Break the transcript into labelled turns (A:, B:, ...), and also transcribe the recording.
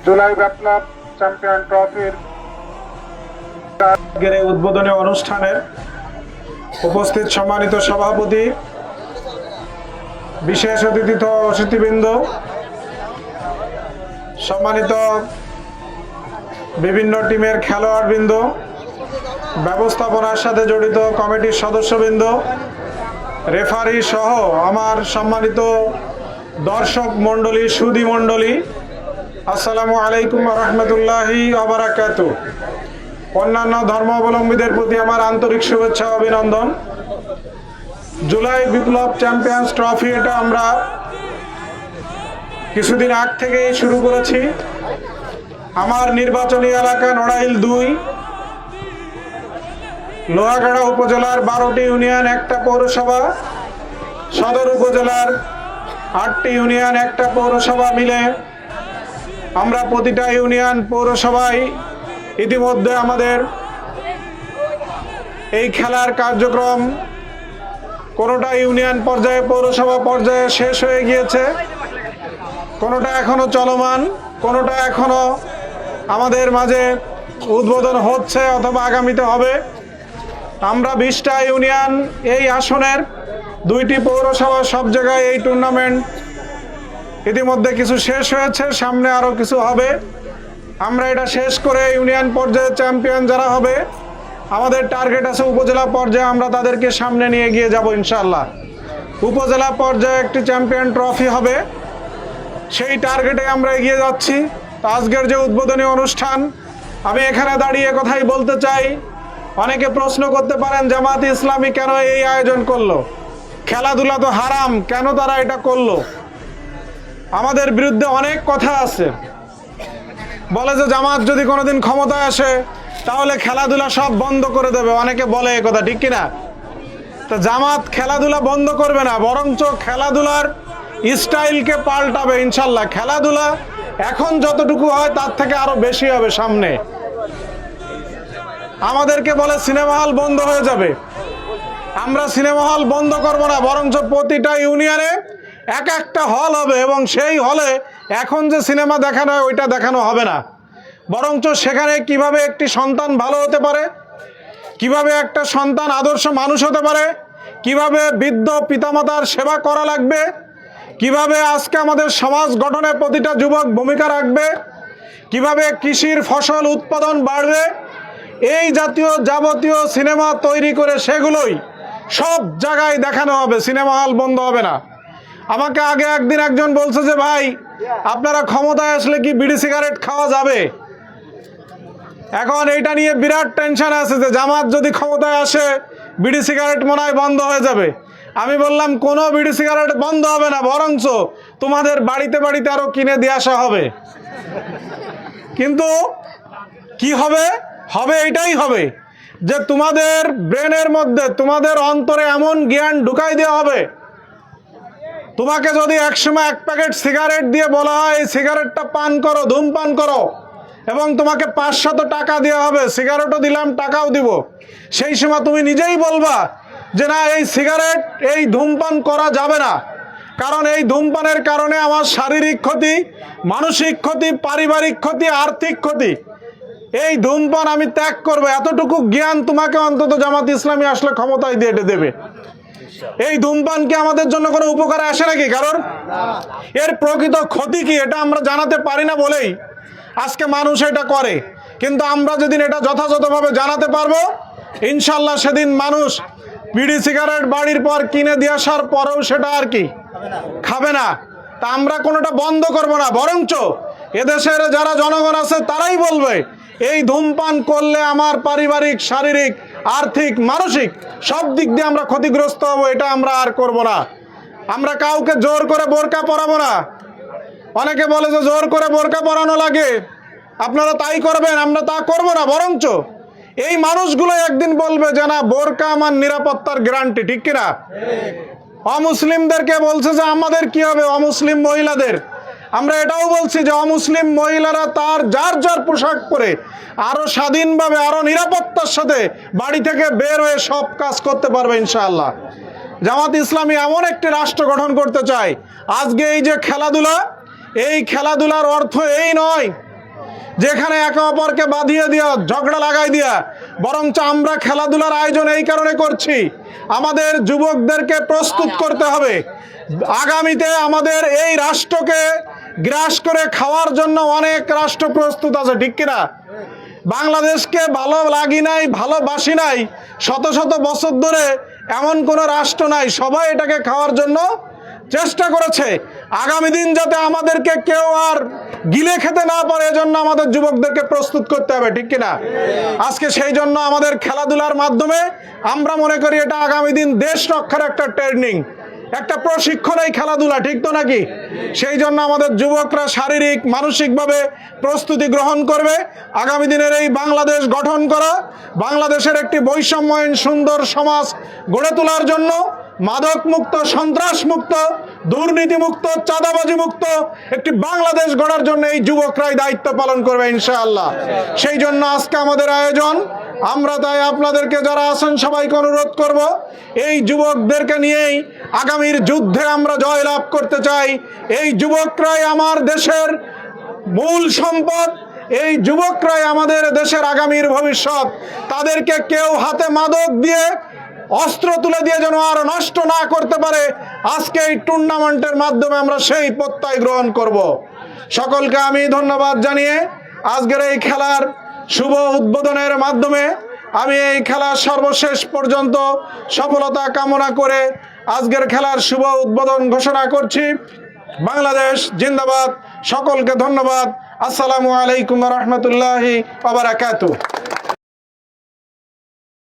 A: জুলাই বিপ্লব champion ট্রফির উদ্বোধনী অনুষ্ঠানে উপস্থিত সম্মানিত সভাপতি, বিশেষ অতিথিবৃন্দ, সম্মানিত বিভিন্ন টিমের খেলোয়াড়বৃন্দ, ব্যবস্থাপনার সাথে জড়িত কমিটির সদস্যবৃন্দ, রেফারি সহ আমার সম্মানিত দর্শক মণ্ডলী, সুধী মণ্ডলী, আসসালামু আলাইকুম ওয়া রাহমাতুল্লাহি ওয়া বারাকাতুহু। অন্যান্য ধর্মাবলম্বীদের প্রতি আমার আন্তরিক শুভেচ্ছা ও অভিনন্দন। জুলাই বিপ্লব চ্যাম্পিয়ন্স ট্রফি এটা আমরা কিছুদিন আগ থেকেই শুরু করেছি। আমার নির্বাচনী এলাকা নড়াইল 2, লোহাগাড়া উপজেলার 12টি ইউনিয়ন, একটা পৌরসভা, সদর উপজেলার 8টি ইউনিয়ন, একটা পৌরসভা মিলে আমরা প্রতিটা ইউনিয়ন পৌরসভায় ইতিমধ্যে আমাদের এই খেলার কার্যক্রম কোনোটা ইউনিয়ন পর্যায়ে, পৌরসভা পর্যায়ে শেষ হয়ে গিয়েছে, কোনোটা এখনো চলমান, কোনোটা এখনো আমাদের মাঝে উদ্বোধন হচ্ছে অথবা আগামীতে হবে। আমরা 20টা ইউনিয়ন, এই আসনের 2টি পৌরসভা, সব জায়গায় এই টুর্নামেন্ট ইতিমধ্যে কিছু শেষ হয়েছে, সামনে আরও কিছু হবে। আমরা এটা শেষ করে ইউনিয়ন পর্যায়ে চ্যাম্পিয়ন যারা হবে, আমাদের টার্গেট আছে উপজেলা পর্যায়ে আমরা তাদেরকে সামনে নিয়ে গিয়ে যাব ইনশাআল্লাহ। উপজেলা পর্যায়ে একটি চ্যাম্পিয়ন ট্রফি হবে, সেই টার্গেটে আমরা এগিয়ে যাচ্ছি। তো আজকের যে উদ্বোধনী অনুষ্ঠান, আমি এখানে দাঁড়িয়ে কথাই বলতে চাই। অনেকে প্রশ্ন করতে পারেন জামাত ইসলামী কেন এই আয়োজন করলো, খেলাধুলা তো হারাম, কেন তারা এটা করলো? আমাদের বিরুদ্ধে অনেক কথা আছে, বলে যে জামাত যদি কোনোদিন ক্ষমতায় আসে তাহলে খেলাধুলা সব বন্ধ করে দেবে। অনেকে বলে এই কথা, ঠিক কিনা? তো জামাত খেলাধুলা বন্ধ করবে না, বরঞ্চ খেলাধুলার স্টাইলকে পাল্টাবে ইনশাল্লাহ। খেলাধুলা এখন যতটুকু হয় তার থেকে আরো বেশি হবে সামনে। আমাদেরকে বলে সিনেমা হল বন্ধ হয়ে যাবে, আমরা সিনেমা হল বন্ধ করব না, বরঞ্চ প্রতিটা ইউনিয়নে এক একটা হল হবে, এবং সেই হলে এখন যে সিনেমা দেখানো হয় ওইটা দেখানো হবে না, বরঞ্চ সেখানে কিভাবে একটি সন্তান ভালো হতে পারে, কিভাবে একটা সন্তান আদর্শ মানুষ হতে পারে, কিভাবে বৃদ্ধ পিতামাতার সেবা করা লাগবে, কিভাবে আজকে আমাদের সমাজ গঠনে প্রতিটা যুবক ভূমিকা রাখবে, কিভাবে কৃষির ফসল উৎপাদন বাড়বে, এই জাতীয় যাবতীয় সিনেমা তৈরি করে সেগুলোই সব জায়গায় দেখানো হবে, সিনেমা হল বন্ধ হবে না। আমাকে আগে একদিন একজন বলছে যে ভাই আপনারা ক্ষমতায় আসলে কি বিড়ি সিগারেট খাওয়া যাবে? এখন এইটা নিয়ে বিরাট টেনশন আছে যে জামাত যদি ক্ষমতায় আসে বিড়ি সিগারেট মনে হয় বন্ধ হয়ে যাবে। আমি বললাম কোনো বিড়ি সিগারেট বন্ধ হবে না, বরঞ্চ তোমাদের বাড়িতে বাড়িতে আরো কিনে দিয়ে আসা হবে। কিন্তু কি হবে? হবে এটাই হবে যে তোমাদের ব্রেনের মধ্যে, তোমাদের অন্তরে এমন জ্ঞান ঢুকাই দেওয়া হবে, তোমাকে যদি একসময় 1 প্যাকেট সিগারেট দিয়ে বলা হয় এই সিগারেটটা পান করো, ধূমপান করো, এবং তোমাকে 500 টাকা দেওয়া হবে, সিগারেটও দিলাম টাকাও দিব, সেই সময় তুমি নিজেই বলবা যে না, এই সিগারেট, এই ধূমপান করা যাবে না, কারণ এই ধূমপানের কারণে আমার শারীরিক ক্ষতি, মানসিক ক্ষতি, পারিবারিক ক্ষতি, আর্থিক ক্ষতি, এই ধূমপান আমি ত্যাগ করবো। এতটুকু জ্ঞান তোমাকে অন্তত জামাত ইসলামী আসলে ক্ষমতায় দিয়ে দেবে। এই ধূমপান কি আমাদের জন্য কোনো উপকারে আসে নাকি কারণ? এর প্রকৃত ক্ষতি কি এটা আমরা জানাতে পারি না বলেই আজকে মানুষ এটা করে। কিন্তু আমরা যেদিন এটা যথাযথভাবে জানাতে পারবো ইনশাল্লাহ, সেদিন মানুষ বিড়ি সিগারেট বাড়ির পর কিনে দিয়ে আসার পরেও সেটা আর কি খাবে না। তা আমরা কোনোটা বন্ধ করব না, বরঞ্চ এদেশের যারা জনগণ আছে তারাই বলবে এই ধূমপান করলে আমার পারিবারিক, শারীরিক, আর্থিক, মানসিক সব দিক দিয়ে আমরা ক্ষতিগ্রস্ত হব, এটা আমরা আর করব না। আমরা কাউকে জোর করে বোরকা পরাবো না। অনেকে বলে যে জোর করে বোরকা পরানো লাগে, আপনারা তাই করবেন, আমরা তা করব না, বরঞ্চ এই মানুষগুলো একদিন বলবে যে না, বোরকা আমার নিরাপত্তার গ্যারান্টি, ঠিক কিনা? অমুসলিমদেরকে বলছে যে আমাদের কি হবে, অমুসলিম মহিলাদের। আমরা এটাও বলছি যে অমুসলিম মহিলারা তার যার যার পোশাক পরে আরো স্বাধীনভাবে, আরো নিরাপত্তার সাথে বাড়ি থেকে বের হয়ে সব কাজ করতে পারবে ইনশাআল্লাহ। জামাত ইসলামী এমন একটি রাষ্ট্র গঠন করতে চায়। আজকে এই যে খেলাধুলা, এই খেলাধুলার অর্থ এই নয় যেখানে একে অপরকে বাঁধিয়ে দিয়া ঝগড়া লাগাই দিয়া, বরঞ্চ আমরা খেলাধুলার আয়োজন এই কারণে করছি, আমাদের যুবকদেরকে প্রস্তুত করতে হবে আগামীতে আমাদের এই রাষ্ট্রকে গ্রাস করে খাওয়ার জন্য। অনেক রাষ্ট্র প্রস্তুত আছে, ঠিক কিনা? বাংলাদেশকে ভালো লাগি নাই, ভালোবাসি নাই, শত শত বছর ধরে এমন কোনো রাষ্ট্র নাই, সবাই এটাকে খাওয়ার জন্য চেষ্টা করেছে। আগামী দিন যাতে আমাদেরকে কেউ আর গিলে খেতে না পারে, এজন্য আমাদের যুবকদেরকে প্রস্তুত করতে হবে, ঠিক কিনা? আজকে সেই জন্য আমাদের খেলাধুলার মাধ্যমে আমরা মনে করি এটা আগামী দিন দেশ রক্ষার একটা ট্রেনিং, একটা প্রশিক্ষণ এই খেলাধুলা, ঠিক তো নাকি? সেই জন্য আমাদের যুবকরা শারীরিক মানসিকভাবে প্রস্তুতি গ্রহণ করবে আগামী দিনের এই বাংলাদেশ গঠন করা, বাংলাদেশের একটি বৈষম্যহীন সুন্দর সমাজ গড়ে তোলার জন্য, মাদক মুক্ত, সন্ত্রাস মুক্ত, দুর্নীতি মুক্ত, চাঁদাবাজি মুক্ত একটি বাংলাদেশ গড়ার জন্য এই যুবকরাই দায়িত্ব পালন করবে ইনশাআল্লাহ। সেই জন্য আজকে আমাদের আয়োজন। আমরা তাই আপনাদেরকে যারা আছেন সবাইকে অনুরোধ করব, এই যুবকদেরকে নিয়েই আগামীর যুদ্ধে আমরা জয়লাভ করতে চাই। এই যুবকরাই আমার দেশের মূল সম্পদ, এই যুবকরাই আমাদের দেশের আগামীর ভবিষ্যৎ। তাদেরকে কেউ হাতে মাদক দিয়ে, অস্ত্র তুলে দিয়ে যেন আর নষ্ট না করতে পারে, আজকে এই টুর্নামেন্টের মাধ্যমে আমরা সেই প্রত্যয় গ্রহণ করব। সকলকে আমি ধন্যবাদ জানিয়ে আজকের এই খেলার শুভ উদ্বোধনের মাধ্যমে আমি এই খেলার সর্বশেষ পর্যন্ত সফলতা কামনা করে আজকের খেলার শুভ উদ্বোধন ঘোষণা করছি। বাংলাদেশ জিন্দাবাদ। সকলকে ধন্যবাদ। আসসালামু আলাইকুম ওয়া রাহমাতুল্লাহি ওয়া বারাকাতুহু।